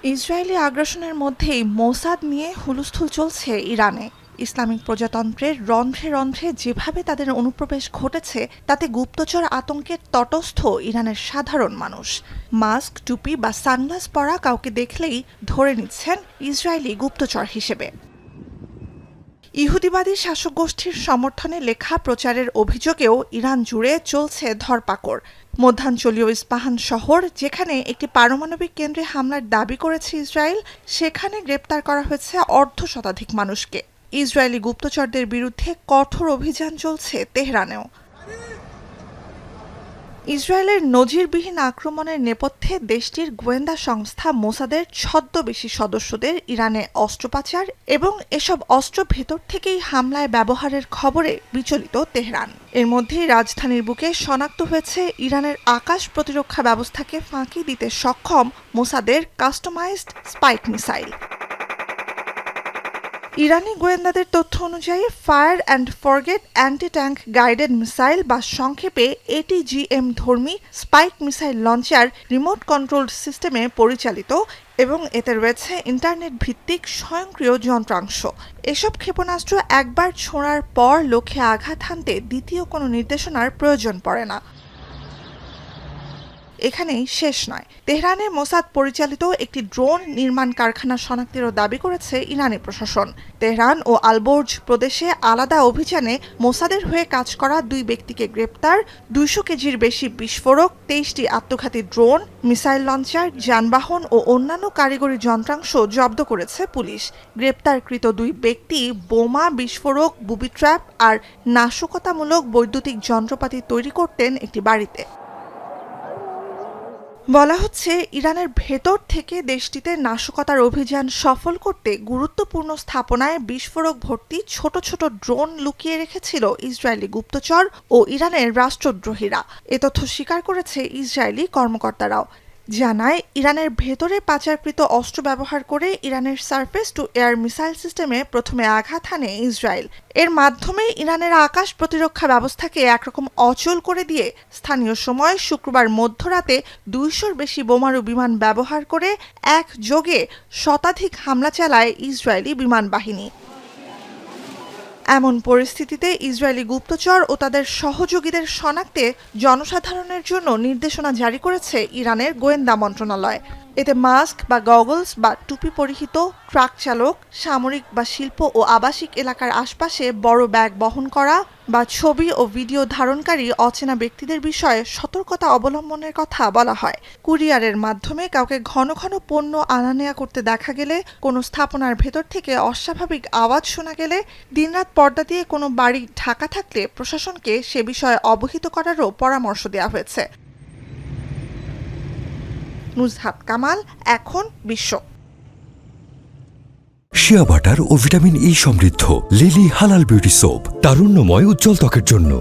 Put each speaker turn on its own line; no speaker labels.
Israeli আগ্রাসনের মধ্যেই Mossad নিয়ে হুলস্থুল চলছে ইরানে। ইসলামিক প্রজাতন্ত্রের রন্ধ্রে রন্ধ্রে যেভাবে তাদের অনুপ্রবেশ ঘটেছে তাতে গুপ্তচর আতঙ্কের তটস্থ ইরানের সাধারণ মানুষ। মাস্ক, টুপি বা সানগ্লাস পরা কাউকে দেখলেই ধরে নিচ্ছেন ইসরায়েলি গুপ্তচর হিসেবে। ইহুদিবাদী শাসক গোষ্ঠীর সমর্থনে লেখা প্রচারের অভিযোগেও ইরান জুড়ে চলছে ধরপাকড়। মধ্যাঞ্চলীয় ইস্পাহান শহর, যেখানে একটি পারমাণবিক কেন্দ্রে হামলার দাবি করেছে ইসরায়েল, সেখানে গ্রেপ্তার করা হয়েছে অর্ধশতাধিক মানুষকে। ইসরায়েলি গুপ্তচরদের বিরুদ্ধে কঠোর অভিযান চলছে তেহরানেও। ইসরায়েলের নজিরবিহীন আক্রমণের নেপথ্যে দেশটির গোয়েন্দা সংস্থা মোসাদের ছদ্মবেশী সদস্যদের ইরানে অস্ত্র পাচার এবং এসব অস্ত্র ভেতর থেকেই হামলায় ব্যবহারের খবরে বিচলিত তেহরান। এর মধ্যেই রাজধানীর বুকে শনাক্ত হয়েছে ইরানের আকাশ প্রতিরক্ষা ব্যবস্থাকে ফাঁকি দিতে সক্ষম মোসাদের কাস্টমাইজড স্পাইক মিসাইল। ইরানি গোয়েন্দাদের তথ্য অনুযায়ী fire and forget anti tank guided missile বা সংক্ষেপে এটিজিএম ধর্মী spike missile launcher remote controlled সিস্টেমে পরিচালিত এবং এতে রয়েছে ইন্টারনেট ভিত্তিক স্বয়ংক্রিয় যন্ত্রাংশ। এসব ক্ষেপণাস্ত্র একবার ছোঁড়ার পর লক্ষ্যে আঘাত হানতে দ্বিতীয় কোনো নির্দেশনার প্রয়োজন পড়ে না। এখানেই শেষ নয়, তেহরানে মোসাদ পরিচালিত একটি ড্রোন নির্মাণ কারখানা শনাক্তেরও দাবি করেছে ইরানি প্রশাসন। তেহরান ও আলবোর্জ প্রদেশে আলাদা অভিযানে মোসাদের হয়ে কাজ করা 2 ব্যক্তিকে গ্রেপ্তার, 200 কেজির বেশি বিস্ফোরক, 23টি আত্মঘাতী ড্রোন, মিসাইল লঞ্চার, যানবাহন ও অন্যান্য কারিগরি যন্ত্রাংশ জব্দ করেছে পুলিশ। গ্রেপ্তারকৃত 2 ব্যক্তি বোমা, বিস্ফোরক, বুবি ট্র্যাপ আর নাশকতামূলক বৈদ্যুতিক যন্ত্রপাতি তৈরি করতেন একটি বাড়িতে। বলা হচ্ছে, ইরানের ভেতর থেকে দেশটিতে নাশকতার অভিযান সফল করতে গুরুত্বপূর্ণ স্থাপনায় বিস্ফোরক ভর্তি ছোট ছোট ড্রোন লুকিয়ে রেখেছিল ইসরায়েলি গুপ্তচর ও ইরানের রাষ্ট্রদ্রোহীরা। এ তথ্য স্বীকার করেছে ইসরায়েলি কর্মকর্তারাও। জানায়, ইরানের ভেতরে পাচারকৃত অস্ত্র ব্যবহার করে ইরানের সারফেস টু এয়ার মিসাইল সিস্টেমে প্রথমে আঘাত হানে ইসরায়েল। এর মাধ্যমে ইরানের আকাশ প্রতিরক্ষা ব্যবস্থাকে একরকম অচল করে দিয়ে স্থানীয় সময় শুক্রবার মধ্যরাতে 200-র বেশি বোমারু বিমান ব্যবহার করে একযোগে শতাধিক হামলা চালায় ইসরায়েলি বিমান বাহিনী। এমন পরিস্থিতিতে ইসরায়েলি গুপ্তচর ও তাদের সহযোগীদের শনাক্তে জনসাধারণের জন্য নির্দেশনা জারি করেছে ইরানের গোয়েন্দা মন্ত্রণালয়। এতে মাস্ক বা গগলস বা টুপি পরিহিত ট্রাক চালক, সামরিক বা শিল্প ও আবাসিক এলাকার আশপাশে বড় ব্যাগ বহন করা বা ছবি ও ভিডিও ধারণকারী অচেনা ব্যক্তিদের বিষয়ে সতর্কতা অবলম্বনের কথা বলা হয়। কুরিয়ারের মাধ্যমে কাউকে ঘন ঘন পণ্য আনা নেয়া করতে দেখা গেলে, কোনো স্থাপনার ভেতর থেকে অস্বাভাবিক আওয়াজ শোনা গেলে, দিনরাত পর্দা দিয়ে কোনো বাড়ি ঢাকা থাকলে প্রশাসনকে সে বিষয়ে অবহিত করারও পরামর্শ দেওয়া হয়েছে। নুজহাত কামাল, এখন বিশ্ব।
শিয়া বাটার ও ভিটামিন ই সমৃদ্ধ লিলি হালাল বিউটি সোপ, তারুণ্যময় উজ্জ্বল ত্বকের জন্য।